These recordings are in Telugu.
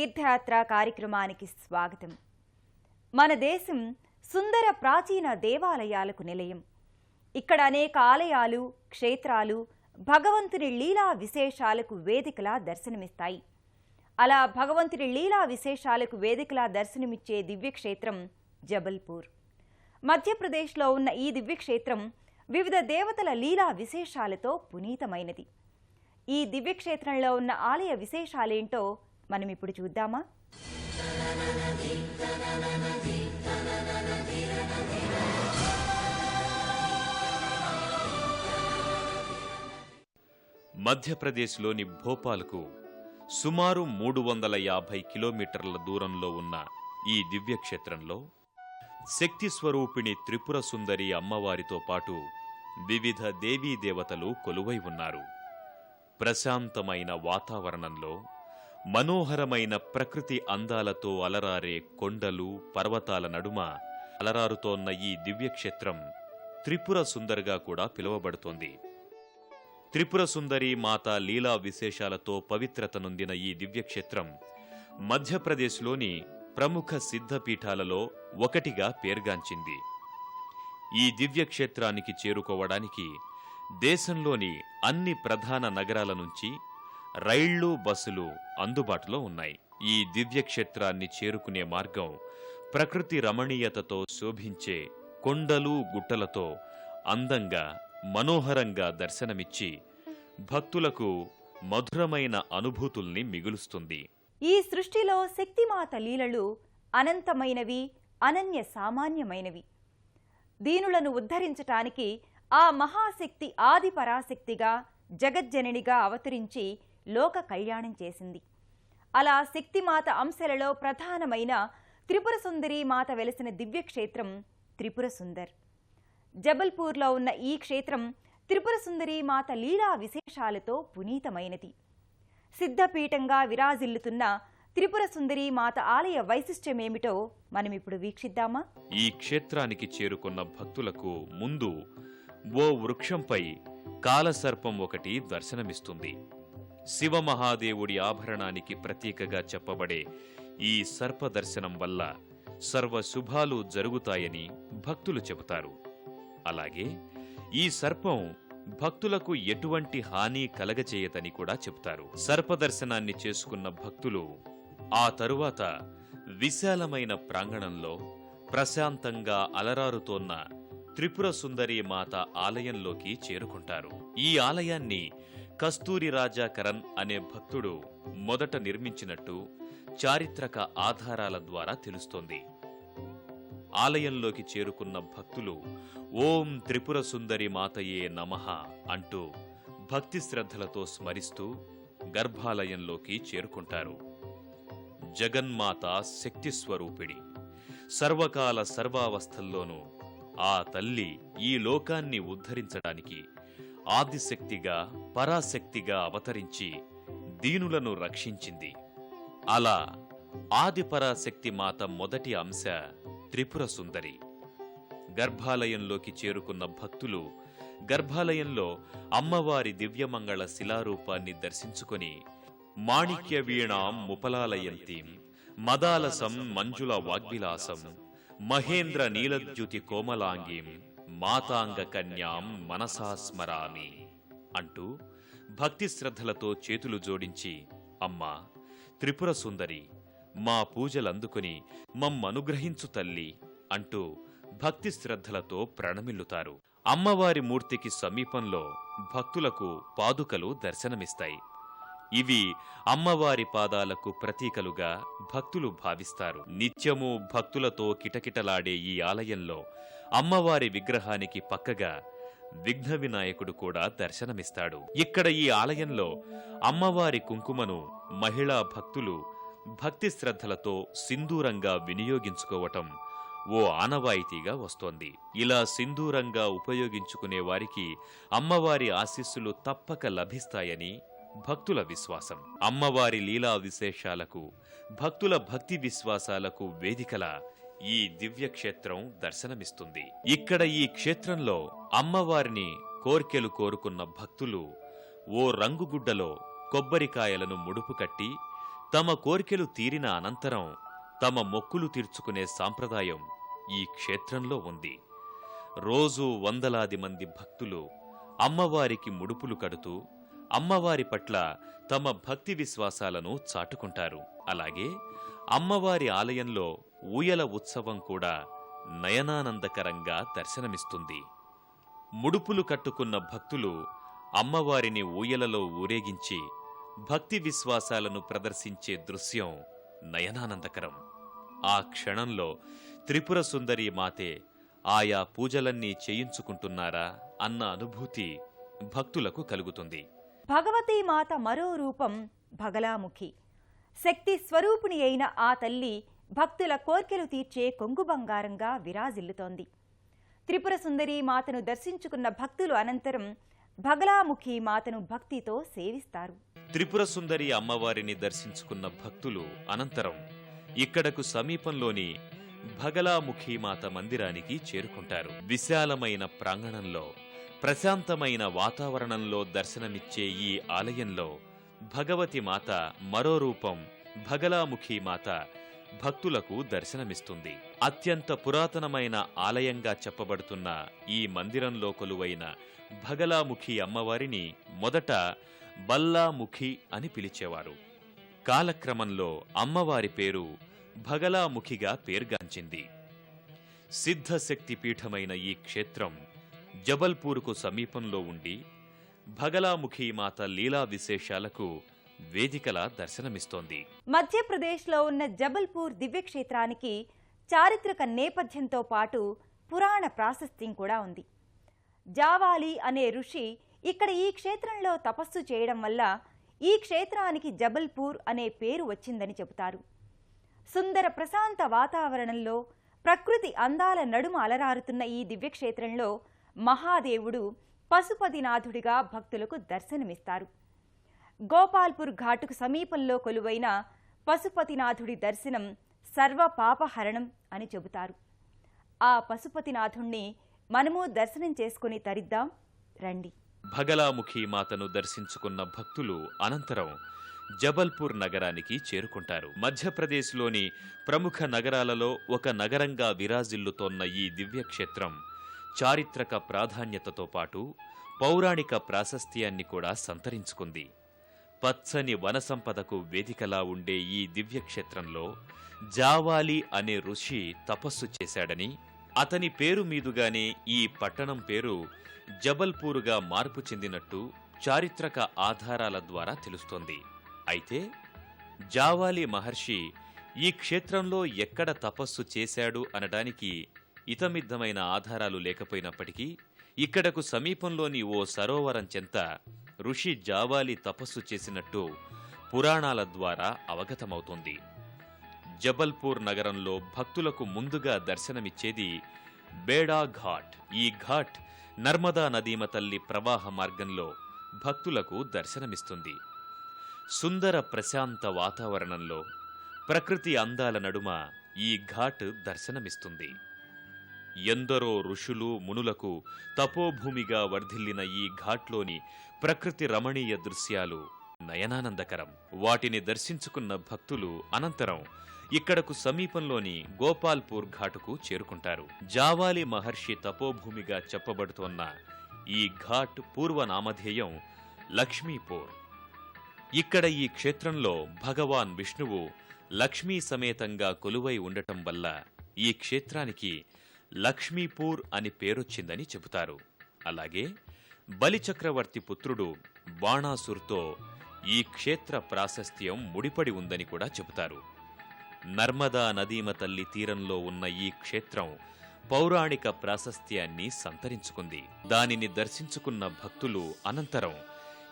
తీర్థయాత్ర కార్యక్రమానికి స్వాగతం. మన దేశం సుందర ప్రాచీన దేవాలయాలకు నిలయం. ఇక్కడ అనేక ఆలయాలు, క్షేత్రాలు భగవంతుని లీలా విశేషాలకు వేదికలా దర్శనమిస్తాయి. అలా భగవంతుని లీలా విశేషాలకు వేదికలా దర్శనమిచ్చే దివ్యక్షేత్రం జబల్పూర్. మధ్యప్రదేశ్లో ఉన్న ఈ దివ్యక్షేత్రం వివిధ దేవతల లీలా విశేషాలతో పునీతమైనది. ఈ దివ్యక్షేత్రంలో ఉన్న ఆలయ విశేషాలేంటో మనం ఇప్పుడు చూద్దామా? మధ్యప్రదేశ్లోని భోపాల్కు సుమారు 350 కిలోమీటర్ల దూరంలో ఉన్న ఈ దివ్యక్షేత్రంలో శక్తి స్వరూపిణి త్రిపుర సుందరి అమ్మవారితో పాటు వివిధ దేవీ దేవతలు కొలువై ఉన్నారు. ప్రశాంతమైన వాతావరణంలో మనోహరమైన ప్రకృతి అందాలతో అలరారే కొండలు, పర్వతాల నడుమ అలరారుతోన్న ఈ దివ్యక్షేత్రం త్రిపుర సుందరిగా కూడా పిలువబడుతోంది. త్రిపుర సుందరి మాత లీలా విశేషాలతో పవిత్రత నొందిన ఈ దివ్యక్షేత్రం మధ్యప్రదేశ్లోని ప్రముఖ సిద్ధపీఠాలలో ఒకటిగా పేర్గాంచింది. ఈ దివ్యక్షేత్రానికి చేరుకోవడానికి దేశంలోని అన్ని ప్రధాన నగరాల నుంచి రైళ్లు, బస్సులు అందుబాటులో ఉన్నాయి. ఈ దివ్యక్షేత్రాన్ని చేరుకునే మార్గం ప్రకృతి రమణీయతతో శోభించే కొండలు, గుట్టలతో అందంగా, మనోహరంగా దర్శనమిచ్చి భక్తులకు మధురమైన అనుభూతుల్ని మిగులుస్తుంది. ఈ సృష్టిలో శక్తిమాత లీలలు అనంతమైనవి, అనన్య సామాన్యమైనవి. దీనులను ఉద్ధరించటానికి ఆ మహాశక్తి ఆది పరాశక్తిగా, జగజ్జననిగా అవతరించి లోక కళ్యాణం చేసింది. అలా శక్తిమాత అంశలలో ప్రధానమైన త్రిపుర సుందరి మాత వెలసిన దివ్యక్షేత్రం త్రిపుర సుందర్. జబల్పూర్లో ఉన్న ఈ క్షేత్రం త్రిపుర సుందరి మాత లీలా విశేషాలతో పునీతమైనది. సిద్ధపీఠంగా విరాజిల్లుతున్న త్రిపుర సుందరి మాత ఆలయ వైశిష్ట్యమేమిటో మనమిప్పుడు వీక్షిద్దామా? ఈ క్షేత్రానికి చేరుకున్న భక్తులకు ముందు ఓ వృక్షంపై కాలసర్పం ఒకటి దర్శనమిస్తుంది. శివమహాదేవుడి ఆభరణానికి ప్రతీకగా చెప్పబడే ఈ సర్ప దర్శనం వల్ల సర్వశుభాలు జరుగుతాయని భక్తులు చెబుతారు. అలాగే ఈ సర్పం భక్తులకు ఎటువంటి హాని కలగచేయదని కూడా చెబుతారు. సర్పదర్శనాన్ని చేసుకున్న భక్తులు ఆ తరువాత విశాలమైన ప్రాంగణంలో ప్రశాంతంగా అలరారుతోన్న త్రిపుర సుందరి మాత ఆలయంలోకి చేరుకుంటారు. ఈ ఆలయాన్ని కస్తూరి రాజా కరణ్ అనే భక్తుడు మొదట నిర్మించినట్టు చారిత్రక ఆధారాల ద్వారా తెలుస్తోంది. ఆలయంలోకి చేరుకున్న భక్తులు ఓం త్రిపుర సుందరి మాతయే నమః అంటూ భక్తి శ్రద్ధలతో స్మరిస్తూ గర్భాలయంలోకి చేరుకుంటారు. జగన్మాత శక్తి స్వరూపిణి. సర్వకాల సర్వావస్థల్లోనూ ఆ తల్లి ఈ లోకాన్ని ఉద్ధరించడానికి ఆదిశక్తిగా, పరాశక్తిగా అవతరించి దీనులను రక్షించింది. అలా ఆదిపరాశక్తి మాత మొదటి అంశ త్రిపుర సుందరి. గర్భాలయంలోకి చేరుకున్న భక్తులు గర్భాలయంలో అమ్మవారి దివ్యమంగళ శిలారూపాన్ని దర్శించుకొని మాణిక్య వీణాం ముపలాలయంతీం మదాలసం మంజుల వాగ్విలాసం మహేంద్ర నీలద్యుతి కోమలాంగీం మాతాంగ కన్యాం మనసా స్మరామి అంటూ భక్తి శ్రద్ధలతో చేతులు జోడించి, అమ్మా త్రిపుర సుందరి, మా పూజలందుకుని మమ్మనుగ్రహించు తల్లి అంటూ భక్తి శ్రద్ధలతో ప్రణమిల్లుతారు. అమ్మవారి మూర్తికి సమీపంలో భక్తులకు పాదుకలు దర్శనమిస్తాయి. ఇవి అమ్మవారి పాదాలకు ప్రతీకలుగా భక్తులు భావిస్తారు. నిత్యము భక్తులతో కిటకిటలాడే ఈ ఆలయంలో అమ్మవారి విగ్రహానికి పక్కగా విఘ్న వినాయకుడు కూడా దర్శనమిస్తాడు. ఇక్కడ ఈ ఆలయంలో అమ్మవారి కుంకుమను మహిళా భక్తులు భక్తి శ్రద్ధలతో సింధూరంగా వినియోగించుకోవటం ఓ ఆనవాయితీగా వస్తోంది. ఇలా సింధూరంగా ఉపయోగించుకునే వారికి అమ్మవారి ఆశీస్సులు తప్పక లభిస్తాయని భక్తుల విశ్వాసం. అమ్మవారి లీలా విశేషాలకు, భక్తుల భక్తి విశ్వాసాలకు వేదికల ఈ దివ్యక్షేత్రం దర్శనమిస్తుంది. ఇక్కడ ఈ క్షేత్రంలో అమ్మవారిని కోర్కెలు కోరుకున్న భక్తులు ఓ రంగుగుడ్డలో కొబ్బరికాయలను ముడుపు కట్టి తమ కోర్కెలు తీరిన అనంతరం తమ మొక్కులు తీర్చుకునే సాంప్రదాయం ఈ క్షేత్రంలో ఉంది. రోజూ వందలాది మంది భక్తులు అమ్మవారికి ముడుపులు కడుతూ అమ్మవారి పట్ల తమ భక్తి విశ్వాసాలను చాటుకుంటారు. అలాగే అమ్మవారి ఆలయంలో ఊయల ఉత్సవం కూడా నయనానందకరంగా దర్శనమిస్తుంది. ముడుపులు కట్టుకున్న భక్తులు అమ్మవారిని ఊయలలో ఊరేగించి భక్తి విశ్వాసాలను ప్రదర్శించే దృశ్యం నయనానందకరం. ఆ క్షణంలో త్రిపుర సుందరీ మాతే ఆయా పూజలన్నీ చేయించుకుంటున్నారా అన్న అనుభూతి భక్తులకు కలుగుతుంది. భగవతీమాత మరో రూపం భగలాముఖి. శక్తి స్వరూపిణి అయిన ఆ తల్లి భక్తుల కోర్కెలు తీర్చే కొంగు బంగారంగా విరాజిల్లుతోంది. త్రిపుర సుందరీ మాతను దర్శించుకున్న భక్తులు అనంతరం భగలాముఖి మాతను భక్తితో సేవిస్తారు. త్రిపుర సుందరి అమ్మవారిని దర్శించుకున్న భక్తులు అనంతరం ఇక్కడకు సమీపంలోని భగలాముఖీమాత మందిరానికి చేరుకుంటారు. విశాలమైన ప్రాంగణంలో ప్రశాంతమైన వాతావరణంలో దర్శనమిచ్చే ఈ ఆలయంలో భగవతి మాత మరో రూపం భగలాముఖీమాత భక్తులకు దర్శనమిస్తుంది. అత్యంత పురాతనమైన ఆలయంగా చెప్పబడుతున్న ఈ మందిరంలో కొలువైన భగలాముఖి అమ్మవారిని మొదట బల్లాముఖి అని పిలిచేవారు. కాలక్రమంలో అమ్మవారి పేరు భగలాముఖిగా పేర్గాంచింది. సిద్ధశక్తి పీఠమైన ఈ క్షేత్రం జబల్పూర్కు సమీపంలో ఉండి భగలాముఖి మాత లీలా విశేషాలకు వేదికలా దర్శనమిస్తోంది. మధ్యప్రదేశ్లో ఉన్న జబల్పూర్ దివ్యక్షేత్రానికి చారిత్రక నేపథ్యంతో పాటు పురాణ ప్రాశస్త్యం కూడా ఉంది. జావాలి అనే ఋషి ఇక్కడ ఈ క్షేత్రంలో తపస్సు చేయడం వల్ల ఈ క్షేత్రానికి జబల్పూర్ అనే పేరు వచ్చిందని చెబుతారు. సుందర ప్రశాంత వాతావరణంలో ప్రకృతి అందాల నడుమ అలరారుతున్న ఈ దివ్యక్షేత్రంలో మహాదేవుడు పశుపతినాథుడిగా భక్తులకు దర్శనమిస్తారు. గోపాల్పూర్ ఘాటుకు సమీపంలో కొలువైన పశుపతినాథుడి దర్శనం సర్వ పాపహరణం అని చెబుతారు. ఆ పశుపతినాథుణ్ణి మనము దర్శనం చేసుకుని తరిద్దాం రండి. భగలాముఖి మాతను దర్శించుకున్న భక్తులు అనంతరం జబల్పూర్ నగరానికి చేరుకుంటారు. మధ్యప్రదేశ్లోని ప్రముఖ నగరాలలో ఒక నగరంగా విరాజిల్లుతోన్న ఈ దివ్యక్షేత్రం చారిత్రక ప్రాధాన్యతతో పాటు పౌరాణిక ప్రాశస్త్యాన్ని కూడా సంతరించుకుంది. పచ్చని వనసంపదకు వేదికలా ఉండే ఈ దివ్యక్షేత్రంలో జావాలి అనే ఋషి తపస్సు చేశాడని, అతని పేరు మీదుగానే ఈ పట్టణం పేరు జబల్పూరుగా మార్పు చెందినట్టు చారిత్రక ఆధారాల ద్వారా తెలుస్తోంది. అయితే జావాలి మహర్షి ఈ క్షేత్రంలో ఎక్కడ తపస్సు చేశాడు అనడానికి ఇతమిద్దమైన ఆధారాలు లేకపోయినప్పటికీ ఇక్కడకు సమీపంలోని ఓ సరోవరం చెంత ఋషి జావాలి తపస్సు చేసినట్టు పురాణాల ద్వారా అవగతమవుతోంది. జబల్పూర్ నగరంలో భక్తులకు ముందుగా దర్శనమిచ్చేది బేడా ఘాట్. ఈ ఘాట్ నర్మదా నదీమ తల్లి ప్రవాహ మార్గంలో భక్తులకు దర్శనమిస్తుంది. సుందర ప్రశాంత వాతావరణంలో ప్రకృతి అందాల నడుమ ఈ ఘాట్ దర్శనమిస్తుంది. ఎందరో ఋషులు మునులకు తపోభూమిగా వర్ధిల్లిన ఈ ఘాట్లోని ప్రకృతి రమణీయ దృశ్యాలు నయనానందకరం. వాటిని దర్శించుకున్న భక్తులు అనంతరం ఇక్కడకు సమీపంలోని గోపాల్పూర్ ఘాటుకు చేరుకుంటారు. జావాలి మహర్షి తపోభూమిగా చెప్పబడుతోన్న ఈ ఘాట్ పూర్వనామధేయం లక్ష్మీపూర్. ఇక్కడ ఈ క్షేత్రంలో భగవాన్ విష్ణువు లక్ష్మీ సమేతంగా కొలువై ఉండటం వల్ల ఈ క్షేత్రానికి లక్ష్మీపూర్ అని పేరొచ్చిందని చెబుతారు. అలాగే బలిచక్రవర్తి పుత్రుడు బాణాసుర్తో ఈ క్షేత్ర ప్రాశస్త్యం ముడిపడి ఉందని కూడా చెబుతారు. నర్మదా నదీమ తల్లి తీరంలో ఉన్న ఈ క్షేత్రం పౌరాణిక ప్రాశస్త్యాన్ని సంతరించుకుంది. దానిని దర్శించుకున్న భక్తులు అనంతరం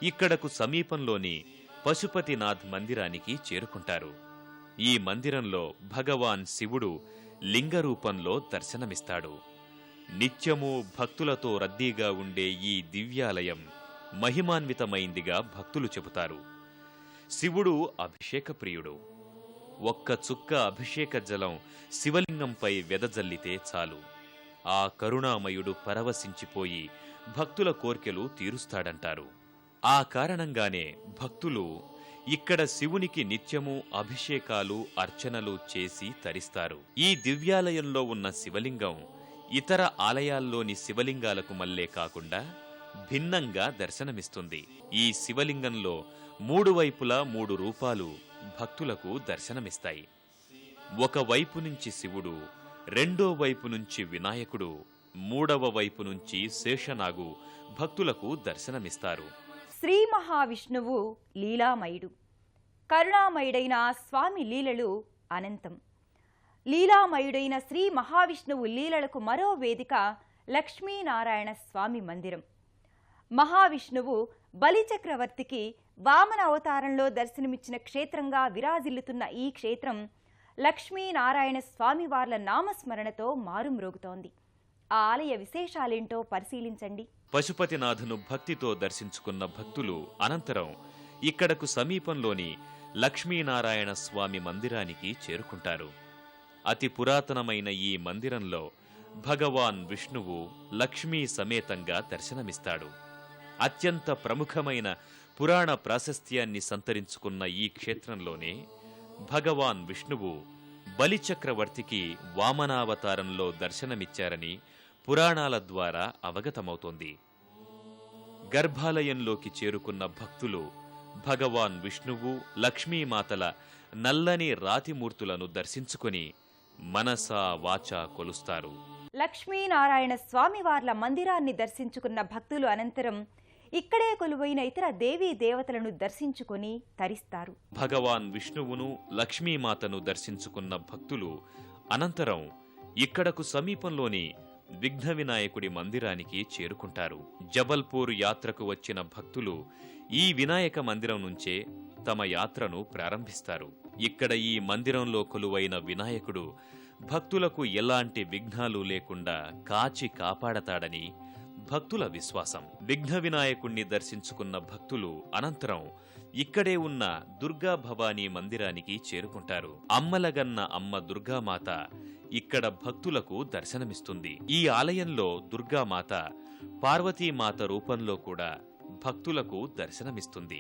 ఇక్కడకు సమీపంలోని పశుపతినాథ్ మందిరానికి చేరుకుంటారు. ఈ మందిరంలో భగవాన్ శివుడు లింగరూపంలో దర్శనమిస్తాడు. నిత్యము భక్తులతో రద్దీగా ఉండే ఈ దివ్యాలయం మహిమాన్వితమైందిగా భక్తులు చెబుతారు. శివుడు అభిషేక ప్రియుడు. ఒక్క చుక్క అభిషేక జలం శివలింగంపై వెదజల్లితే చాలు ఆ కరుణామయుడు పరవశించిపోయి భక్తుల కోర్కెలు తీరుస్తాడంటారు. ఆ కారణంగానే భక్తులు ఇక్కడ శివునికి నిత్యము అభిషేకాలు అర్చనలు చేసి తరిస్తారు. ఈ దివ్యాలయంలో ఉన్న శివలింగం ఇతర ఆలయాల్లోని శివలింగాలకు మల్లే కాకుండా భిన్నంగా దర్శనమిస్తుంది. ఈ శివలింగంలో 3 వైపులా 3 రూపాలు భక్తులకు దర్శనమిస్తాయి. ఒక వైపు నుంచి శివుడు, రెండో వైపు నుంచి వినాయకుడు, 3వ వైపు నుంచి శేషనాగు భక్తులకు దర్శనమిస్తారు. శ్రీ మహావిష్ణువు లీలామయుడు. కరుణామయుడైన స్వామి లీలలు అనంతం. లీలామయుడైన శ్రీ మహావిష్ణువు లీలలకు మరో వేదిక లక్ష్మీనారాయణ స్వామి మందిరం. మహావిష్ణువు బలిచక్రవర్తికి వామన అవతారంలో దర్శనమిచ్చిన క్షేత్రంగా విరాజిల్లుతున్న ఈ క్షేత్రం లక్ష్మీనారాయణ స్వామివార్ల నామస్మరణతో మారుమ్రోగుతోంది. ఆ ఆలయ విశేషాలేంటో పరిశీలించండి. పశుపతినాథును భక్తితో దర్శించుకున్న భక్తులు అనంతరం ఇక్కడకు సమీపంలోని లక్ష్మీనారాయణ స్వామి మందిరానికి చేరుకుంటారు. అతి పురాతనమైన ఈ మందిరంలో భగవాన్ విష్ణువు లక్ష్మీ సమేతంగా దర్శనమిస్తాడు. అత్యంత ప్రముఖమైన పురాణ ప్రాశస్త్యాన్ని సంతరించుకున్న ఈ క్షేత్రంలోనే భగవాన్ విష్ణువు బలిచక్రవర్తికి వామనావతారంలో దర్శనమిచ్చారని పురాణాల ద్వారా అవగతమవుతోంది. గర్భాలయంలోకి చేరుకున్న భక్తులు భగవాన్ విష్ణువు, లక్ష్మీమాతల నల్లని రాతిమూర్తులను దర్శించుకుని మనసా వాచా కొలుస్తారు. లక్ష్మీనారాయణ స్వామివార్ల మందిరాన్ని దర్శించుకున్న భక్తులు అనంతరం ఇక్కడే కొలువైన ఇతర దేవీ దేవతలను దర్శించుకుని తరిస్తారు. భగవాన్ విష్ణువును, లక్ష్మీమాతను దర్శించుకున్న భక్తులు అనంతరం ఇక్కడకు సమీపంలోని విఘ్న వినాయకుడి మందిరానికి చేరుకుంటారు. జబల్పూర్ యాత్రకు వచ్చిన భక్తులు ఈ వినాయక మందిరం నుంచే తమ యాత్రను ప్రారంభిస్తారు. ఇక్కడ ఈ మందిరంలో కొలువైన వినాయకుడు భక్తులకు ఎలాంటి విఘ్నాలు లేకుండా కాచి కాపాడతాడని భక్తుల విశ్వాసం. విఘ్న వినాయకుణ్ణి దర్శించుకున్న భక్తులు అనంతరం ఇక్కడే ఉన్న దుర్గా భవానీ మందిరానికి చేరుకుంటారు. అమ్మలగన్న అమ్మ దుర్గామాత ఇక్కడ భక్తులకు దర్శనమిస్తుంది. ఈ ఆలయంలో దుర్గామాత పార్వతీమాత రూపంలో కూడా భక్తులకు దర్శనమిస్తుంది.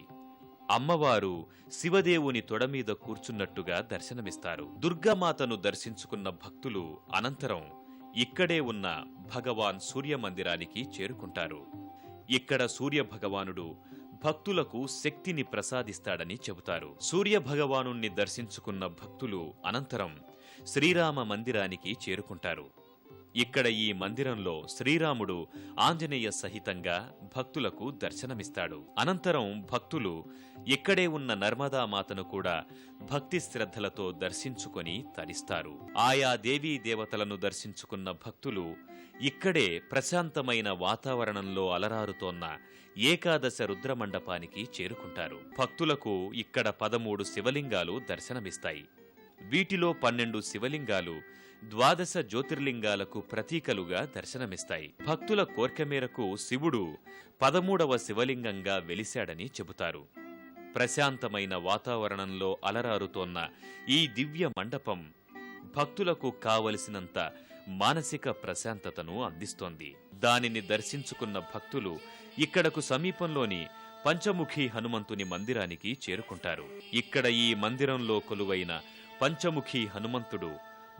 అమ్మవారు శివదేవుని తొడమీద కూర్చున్నట్టుగా దర్శనమిస్తారు. దుర్గామాతను దర్శించుకున్న భక్తులు అనంతరం ఇక్కడే ఉన్న భగవాన్ సూర్య మందిరానికి చేరుకుంటారు. ఇక్కడ సూర్య భగవానుడు భక్తులకు శక్తిని ప్రసాదిస్తాడని చెబుతారు. సూర్య భగవానుణ్ణి దర్శించుకున్న భక్తులు అనంతరం శ్రీరామ మందిరానికి చేరుకుంటారు. ఇక్కడ ఈ మందిరంలో శ్రీరాముడు ఆంజనేయ సహితంగా భక్తులకు దర్శనమిస్తాడు. అనంతరం భక్తులు ఇక్కడే ఉన్న నర్మదామాతను కూడా భక్తి శ్రద్ధలతో దర్శించుకొని తరిస్తారు. ఆయా దేవీ దేవతలను దర్శించుకున్న భక్తులు ఇక్కడే ప్రశాంతమైన వాతావరణంలో అలరారుతోన్న ఏకాదశ రుద్రమండపానికి చేరుకుంటారు. భక్తులకు ఇక్కడ 13 శివలింగాలు దర్శనమిస్తాయి. వీటిలో 12 శివలింగాలు 12 జ్యోతిర్లింగాలకు ప్రతీకలుగా దర్శనమిస్తాయి. భక్తుల కోర్కె మేరకు శివుడు 13వ శివలింగంగా వెలిశాడని చెబుతారు. ప్రశాంతమైన వాతావరణంలో అలరారుతోన్న ఈ దివ్య మండపం భక్తులకు కావలసినంత మానసిక ప్రశాంతతను అందిస్తోంది. దానిని దర్శించుకున్న భక్తులు ఇక్కడకు సమీపంలోని పంచముఖి హనుమంతుని మందిరానికి చేరుకుంటారు. ఇక్కడ ఈ మందిరంలో కొలువైన పంచముఖి హనుమంతుడు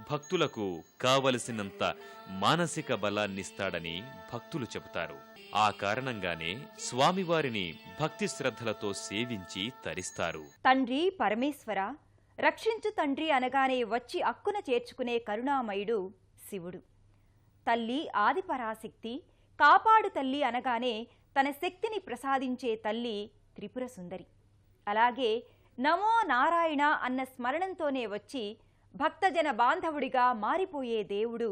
భక్తులకు కావలసినంత మానసిక బలాన్నిస్తాడని భక్తులు చెబుతారు. ఆ కారణంగానే స్వామివారిని భక్తి శ్రద్ధలతో సేవించి తరిస్తారు. తండ్రి పరమేశ్వర, రక్షించు తండ్రి అనగానే వచ్చి అక్కున చేర్చుకునే కరుణామయుడు శివుడు. తల్లి ఆదిపరాశక్తి, కాపాడు తల్లి అనగానే తన శక్తిని ప్రసాదించే తల్లి త్రిపుర సుందరి. అలాగే నమో నారాయణ అన్న స్మరణంతోనే వచ్చి భక్తజన బాంధవుడిగా మారిపోయే దేవుడు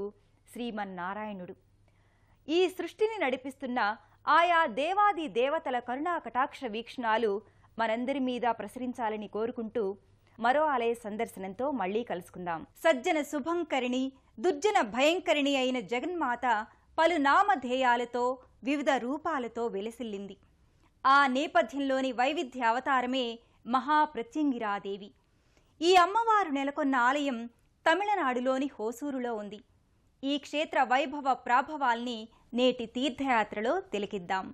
శ్రీమన్నారాయణుడు. ఈ సృష్టిని నడిపిస్తున్న ఆయా దేవాది దేవతల కరుణా కటాక్ష వీక్షణాలు మనందరి మీద ప్రసరించాలని కోరుకుంటూ మరో ఆలయ సందర్శనంతో మళ్లీ కలుసుకుందాం. సజ్జన శుభంకరిణి, దుర్జన భయంకరిణి అయిన జగన్మాత పలు నామధేయాలతో వివిధ రూపాలతో వెలసిల్లింది. ఆ నేపథ్యంలోని వైవిధ్య అవతారమే మహాప్రత్యంగిరాదేవి. ఈ అమ్మవారు నెలకొన్న ఆలయం తమిళనాడులోని హోసూరులో ఉంది. ఈ క్షేత్ర వైభవ ప్రాభవాల్ని నేటి తీర్థయాత్రలో తిలకిద్దాం.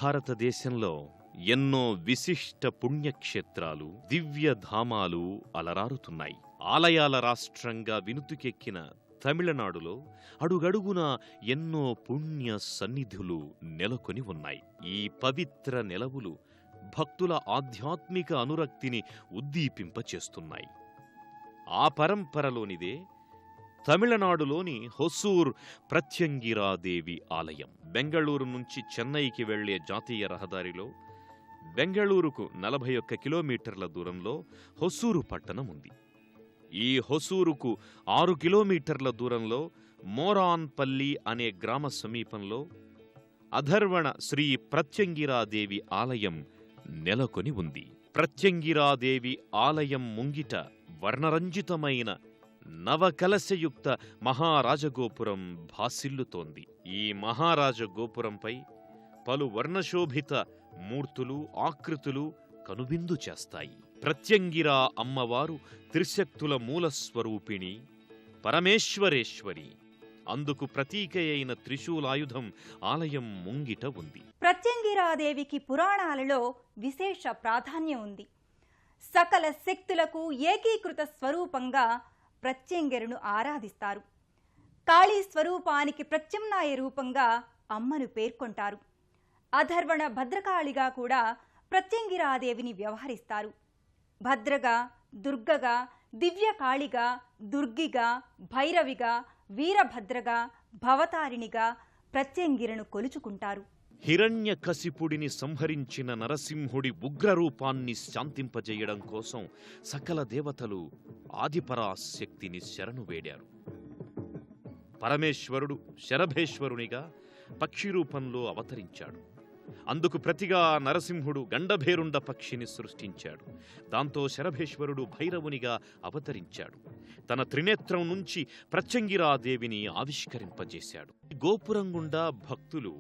భారతదేశంలో ఎన్నో విశిష్ట పుణ్యక్షేత్రాలు, దివ్యధామాలు అలరారుతున్నాయి. ఆలయాల రాష్ట్రంగా వినుతుకెక్కిన తమిళనాడులో అడుగడుగునా ఎన్నో పుణ్య సన్నిధులు నెలకొని ఉన్నాయి. ఈ పవిత్ర నెలవులు భక్తుల ఆధ్యాత్మిక అనురక్తిని ఉద్దీపింపచేస్తున్నాయి. ఆ పరంపరలోనిదే తమిళనాడులోని హొసూర్ ప్రత్యంగిరాదేవి ఆలయం. బెంగళూరు నుంచి చెన్నైకి వెళ్లే జాతీయ రహదారిలో బెంగళూరుకు 41 కిలోమీటర్ల దూరంలో హొసూరు పట్టణం ఉంది. ఈ హొసూరుకు 6 కిలోమీటర్ల దూరంలో మోరాన్పల్లి అనే గ్రామ సమీపంలో అధర్వణ శ్రీ ప్రత్యంగిరాదేవి ఆలయం నెలకొని ఉంది. ప్రత్యంగిరాదేవి ఆలయం ముంగిట వర్ణరంజితమైన నవకలశయుక్త మహారాజగోపురం భాసిల్లుతోంది. ఈ మహారాజగోపురంపై పలు వర్ణశోభిత మూర్తులు, ఆకృతులు కనువిందు చేస్తాయి. ప్రత్యంగిరా అమ్మవారు త్రిశక్తుల మూలస్వరూపిణి, పరమేశ్వరేశ్వరి. అందుకు ప్రతీకయైన త్రిశూలాయుధం ఆలయం ముంగిట ఉంది. ప్రత్యంగిరాదేవికి పురాణాలలో విశేష ప్రాధాన్యం ఉంది. సకల శక్తులకు ఏకీకృత స్వరూపంగా ప్రత్యంగిరను ఆరాధిస్తారు. కాళీ స్వరూపానికి ప్రత్యామ్నాయ రూపంగా అమ్మను పేర్కొంటారు. అధర్వణ భద్రకాళిగా కూడా ప్రత్యంగిరాదేవిని వ్యవహరిస్తారు. భద్రగా, దుర్గగా, దివ్యకాళిగా, దుర్గిగా, భైరవిగా, వీరభద్రగా, భవతారిణిగా ప్రత్యంగిరను కొలుచుకుంటారు. హిరణ్యకశిపుడిని సంహరించిన నరసింహుడి ఉగ్రరూపాన్ని శాంతింపజేయడం కోసం సకల దేవతలు ఆదిపరాశక్తిని శరణు వేడారు. పరమేశ్వరుడు శరభేశ్వరునిగా పక్షి రూపంలో అవతరించాడు. అందుకు ప్రతిగా నరసింహుడు గండభేరుండ పక్షిని సృష్టించాడు. దాంతో శరభేశ్వరుడు భైరవునిగా అవతరించాడు. తన త్రినేత్రం నుంచి ప్రత్యంగిరాదేవిని ఆవిష్కరింపజేశాడు. గోపురం గుండా భక్తులు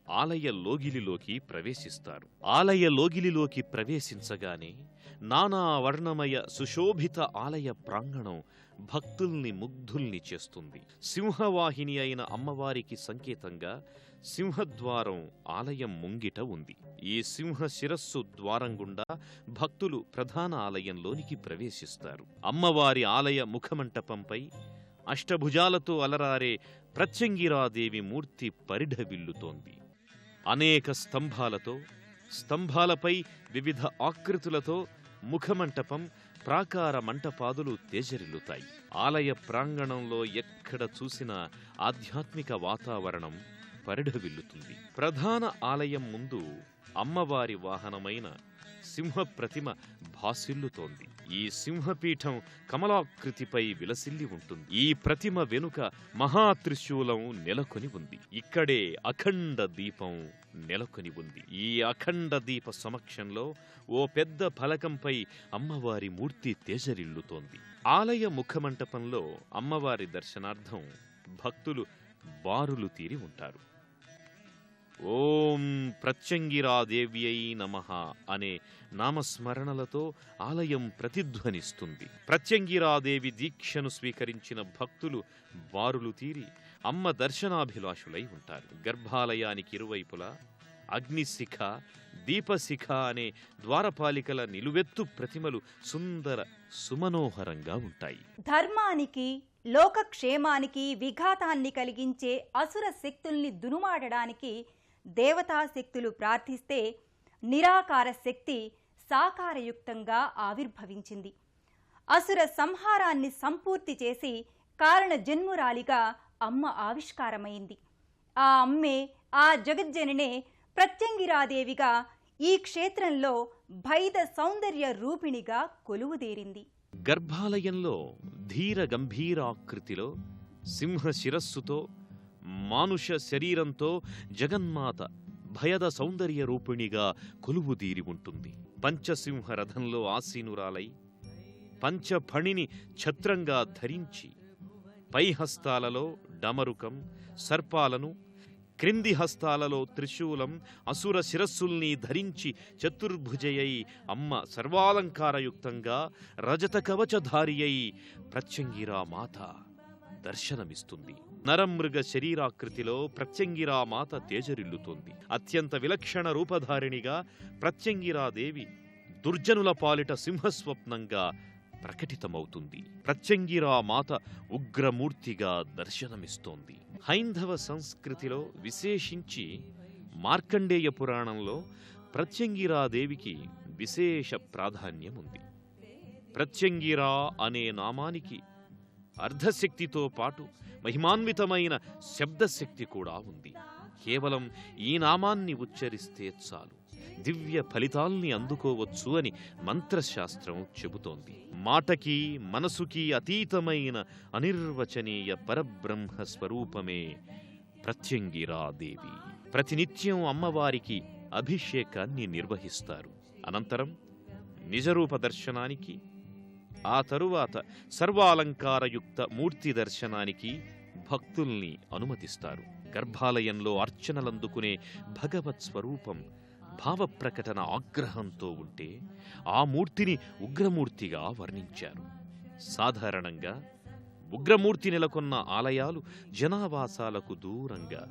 ఆలయ లోగిలిలోకి ప్రవేశిస్తారు. ఆలయ లోగిలిలోకి ప్రవేశించగానే నానా వర్ణమయ సుశోభిత ఆలయ ప్రాంగణం భక్తుల్ని ముగ్ధుల్ని చేస్తుంది. సింహవాహిని అయిన అమ్మవారికి సంకేతంగా సింహద్వారం ఆలయం ముంగిట ఉంది. ఈ సింహ శిరస్సు ద్వారం గుండా భక్తులు ప్రధాన ఆలయంలోనికి ప్రవేశిస్తారు. అమ్మవారి ఆలయ ముఖమంటపంపై అష్టభుజాలతో అలరారే ప్రత్యంగిరాదేవి మూర్తి పరిఢవిల్లుతోంది. అనేక స్తంభాలతో, స్తంభాలపై వివిధ ఆకృతులతో ముఖమంటపం, ప్రాకార మంటపాదులు తేజరిల్లుతాయి. ఆలయ ప్రాంగణంలో ఎక్కడ చూసినా ఆధ్యాత్మిక వాతావరణం పరిఢవిల్లుతుంది. ప్రధాన ఆలయం ముందు అమ్మవారి వాహనమైన సింహప్రతిమ భాసిల్లుతోంది. ఈ సింహపీఠం కమలాకృతిపై విలసిల్లి ఉంటుంది. ఈ ప్రతిమ వెనుక మహాత్రిశూలం నెలకొని ఉంది. ఇక్కడే అఖండ దీపం నెలకొని ఉంది. ఈ అఖండ దీప సమక్షంలో ఓ పెద్ద ఫలకంపై అమ్మవారి మూర్తి తేజరిల్లుతోంది. ఆలయ ముఖమంటపంలో అమ్మవారి దర్శనార్థం భక్తులు బారులు తీరి ఉంటారు. ఓం ప్రత్యంగిరాదేవ్యై నమః అనే నామస్మరణలతో ఆలయం ప్రతిధ్వనిస్తుంది. ప్రత్యంగిరాదేవి దీక్షను స్వీకరించిన భక్తులు బారులు తీరి అమ్మ దర్శనాభిలాషులై ఉంటారు. గర్భాలయానికి ఇరువైపులా అగ్నిశిఖ, దీపశిఖ అనే ద్వారపాలికల నిలువెత్తు ప్రతిమలు సుందర సుమనోహరంగా ఉంటాయి. ధర్మానికి, లోకక్షేమానికి విఘాతాన్ని కలిగించే అసుర శక్తుల్ని దునుమాడడానికి దేవతాశక్తులు ప్రార్థిస్తే నిరాకార శక్తి సాకారయుక్తంగా ఆవిర్భవించింది. అసుర సంహారాన్ని సంపూర్తి చేసి కారణ జన్మురాలిగా అమ్మ ఆవిష్కారమైంది. ఆ అమ్మే, ఆ జగజ్జననే ప్రత్యంగిరాదేవిగా ఈ క్షేత్రంలో భైద సౌందర్య రూపిణిగా కొలువుదేరింది. గర్భాలయంలో ధీర గంభీరాకృతిలో సింహ శిరస్సుతో మానుష శరీరంతో జగన్మాత భయద సౌందర్య రూపిణిగా కొలువుదీరి ఉంటుంది. పంచసింహ రథంలో ఆసీనురాలై పంచఫణిని ఛత్రంగా ధరించి పై హస్తాలలో డమరుకం, సర్పాలను, క్రింది హస్తాలలో త్రిశూలం, అసుర శిరస్సుల్ని ధరించి చతుర్భుజయై అమ్మ సర్వాలంకారయుక్తంగా రజత కవచధారియై ప్రత్యంగిరా మాత దర్శనమిస్తుంది. నరమృగ శరీరాకృతిలో ప్రత్యంగిరామాత తేజరిల్లుతోంది. అత్యంత విలక్షణ రూపధారిణిగా ప్రత్యంగిరాదేవి దుర్జనుల పాలిట సింహస్వప్నంగా ప్రకటితమవుతుంది. ప్రత్యంగిరామాత ఉగ్రమూర్తిగా దర్శనమిస్తోంది. హైందవ సంస్కృతిలో విశేషించి మార్కండేయ పురాణంలో ప్రత్యంగిరాదేవికి విశేష ప్రాధాన్యం ఉంది. ప్రత్యంగిరా అనే నామానికి అర్ధశక్తితో పాటు మహిమాన్వితమైన శబ్దశక్తి కూడా ఉంది. కేవలం ఈ నామాన్ని ఉచ్చరిస్తే చాలు దివ్య ఫలితాల్ని అందుకోవచ్చు అని మంత్రశాస్త్రం చెబుతోంది. మాటకి మనసుకి అతీతమైన అనిర్వచనీయ పరబ్రహ్మ స్వరూపమే ప్రత్యంగిరాదేవి. ప్రతినిత్యం అమ్మవారికి అభిషేకాన్ని నిర్వహిస్తారు. అనంతరం నిజరూప దర్శనానికి, ఆ తరువాత సర్వాలంకారయుక్త మూర్తి దర్శనానికి భక్తుల్ని అనుమతిస్తారు. గర్భాలయంలో అర్చనలందుకునే భగవత్ స్వరూపం భావప్రకటన ఆగ్రహంతో ఉంటే ఆ మూర్తిని ఉగ్రమూర్తిగా వర్ణించారు. సాధారణంగా ఉగ్రమూర్తి నెలకొన్న ఆలయాలు జనావాసాలకు దూరంగా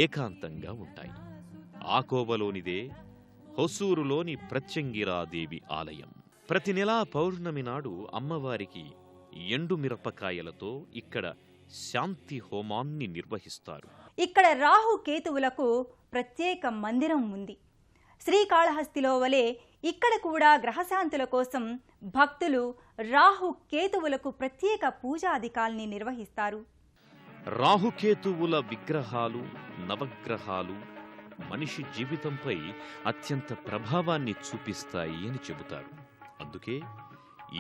ఏకాంతంగా ఉంటాయి. ఆ కోవలోనిదే హొసూరులోని ప్రత్యంగిరాదేవి ఆలయం. ప్రతి నెలా పౌర్ణమి నాడు అమ్మవారికి ఎండు మిరపకాయలతో ఇక్కడ శాంతి హోమాన్ని నిర్వహిస్తారు. ఇక్కడ రాహు కేతువులకు ప్రత్యేక మందిరం ఉంది. శ్రీకాళహస్తిలో వలె ఇక్కడ కూడా గ్రహశాంతుల కోసం భక్తులు రాహు కేతువులకు ప్రత్యేక పూజాధికాల్ని నిర్వహిస్తారు. రాహుకేతువుల విగ్రహాలు, నవగ్రహాలు మనిషి జీవితంపై అత్యంత ప్రభావాన్ని చూపిస్తాయి అని చెబుతారు. అందుకే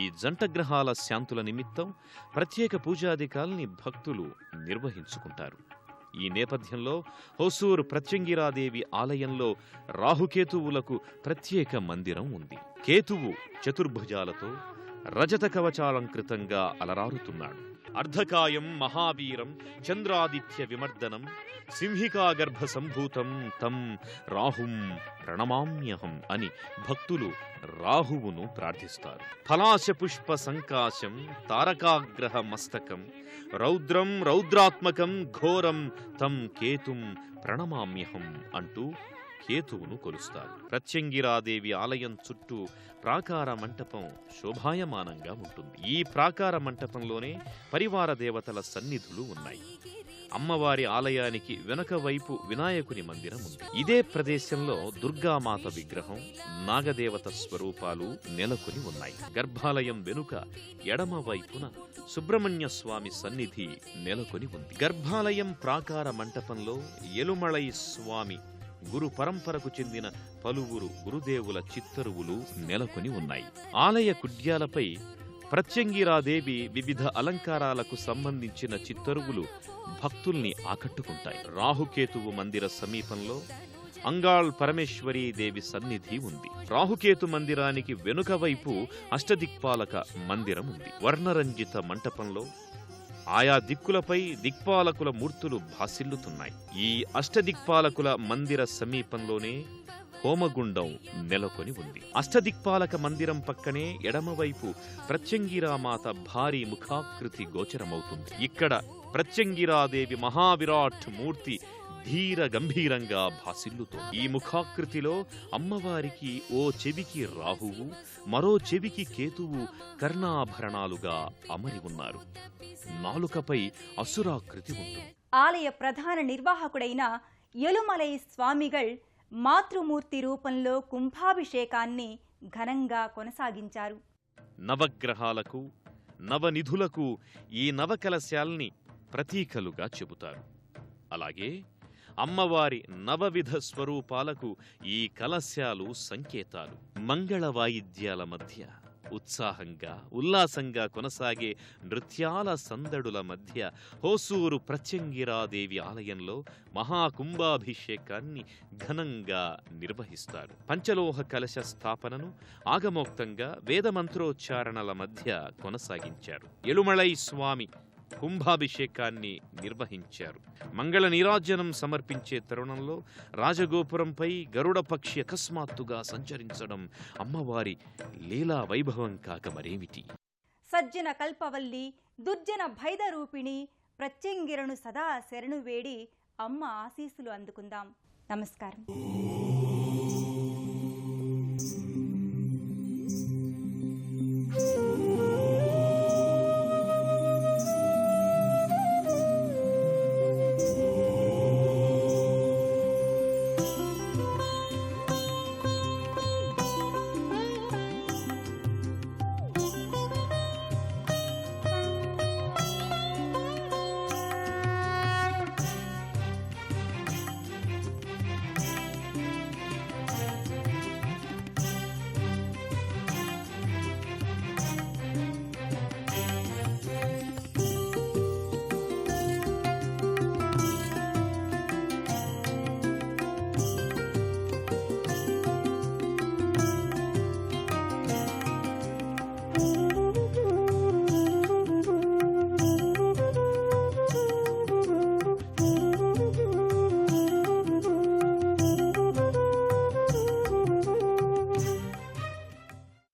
ఈ జంట గ్రహాల శాంతుల నిమిత్తం ప్రత్యేక పూజాధికాల్ని భక్తులు నిర్వహించుకుంటారు. ఈ నేపథ్యంలో హొసూరు ప్రత్యంగిరాదేవి ఆలయంలో రాహుకేతువులకు ప్రత్యేక మందిరం ఉంది. కేతువు చతుర్భుజాలతో రజత కవచాలంకృతంగా అలరారుతున్నాడు. అర్ధకాయం మహావీరం చంద్రాదిత్య విమర్దనం సింహికాగర్భ సంభూతం తం రాహుం ప్రణమామ్యహం అని భక్తులు రాహువును ప్రార్థిస్తారు. ఫలాశ పుష్ప సంకాశం తారకాగ్రహ మస్తకం రౌద్రం రౌద్రాత్మకం ఘోరం తం కేతుం ప్రణమామ్యహం అంటూ కేతువును కొలుస్తారు. ప్రత్యంగిరాదేవి ఆలయం చుట్టూ ప్రాకార మంటపం శోభాయమానంగా ఉంటుంది. ఈ ప్రాకార మంటపంలోనే పరివార దేవతల సన్నిధులు ఉన్నాయి. అమ్మవారి ఆలయానికి వెనుక వైపు వినాయకుని మందిరం ఉంది. ఇదే ప్రదేశంలో దుర్గామాత విగ్రహం, నాగదేవత స్వరూపాలు నెలకొని ఉన్నాయి. గర్భాలయం వెనుక ఎడమ వైపున సుబ్రహ్మణ్య స్వామి సన్నిధి నెలకొని ఉంది. గర్భాలయం ప్రాకార మంటపంలో ఎలుమళై స్వామి గురు పరంపరకు చెందిన పలువురు గురుదేవుల చిత్తరువులు నెలకొని ఉన్నాయి. ఆలయ కుడ్యాలపై ప్రత్యంగిరాదేవి వివిధ అలంకారాలకు సంబంధించిన చిత్తరువులు భక్తుల్ని ఆకట్టుకుంటాయి. రాహుకేతువు మందిర సమీపంలో అంగాళ్ పరమేశ్వరీ దేవి సన్నిధి ఉంది. రాహుకేతు మందిరానికి వెనుక వైపు అష్టదిక్పాలక మందిరం ఉంది. వర్ణరంజిత మంటపంలో ఆయా దిక్కులపై దిక్పాలకుల మూర్తులు భాసిల్లుతున్నాయి. ఈ అష్టదిక్పాలకుల మందిర సమీపంలోనే హోమగుండం నెలకొని ఉంది. అష్టదిక్పాలక మందిరం పక్కనే ఎడమవైపు ప్రత్యంగిరామాత భారీ ముఖాకృతి గోచరమవుతుంది. ఇక్కడ ప్రత్యంగిరాదేవి మహావిరాట్ మూర్తి ధీర గంభీరంగా భాసిల్లుతోంది. ఈ ముఖాకృతిలో అమ్మవారికి ఓ చెవికి రాహువు, మరో చెవికి కేతువు కర్ణాభరణాలుగా అమరి ఉన్నారు. నాలుకపై అసురాకృతి ఉంటుంది. ఆలయ ప్రధాన నిర్వాహకుడైన ఎలుమలై స్వామిగల్ మాతృమూర్తి రూపంలో కుంభాభిషేకాన్ని ఘనంగా కొనసాగించారు. నవగ్రహాలకు, నవనిధులకు ఈ నవకలశాల్ని ప్రతీకలుగా చెబుతారు. అలాగే అమ్మవారి నవవిధ స్వరూపాలకు ఈ కలశాలు సంకేతాలు. మంగళ వాయిద్యాల మధ్య ఉత్సాహంగా, ఉల్లాసంగా కొనసాగే నృత్యాల సందడుల మధ్య హొసూరు ప్రత్యంగిరాదేవి ఆలయంలో మహాకుంభాభిషేకాన్ని ఘనంగా నిర్వహిస్తారు. పంచలోహ కలశ స్థాపనను ఆగమోక్తంగా వేదమంత్రోచ్చారణల మధ్య కొనసాగించారు. ఎలుమళై స్వామి కుంభాభిషేకాన్ని నిర్వహించారు. మంగళ నీరాజనం సమర్పించే తరుణంలో రాజగోపురంపై గరుడ పక్షి అకస్మాత్తుగా సంచరించడం అమ్మవారి లీలా వైభవం కాక మరేమిటి. సజ్జన కల్పవల్లి దుర్జన భైదరూపిణి ప్రత్యంగిరను సదా శరణు వేడి అమ్మ ఆశీస్సులు అందుకుందాం. నమస్కారం.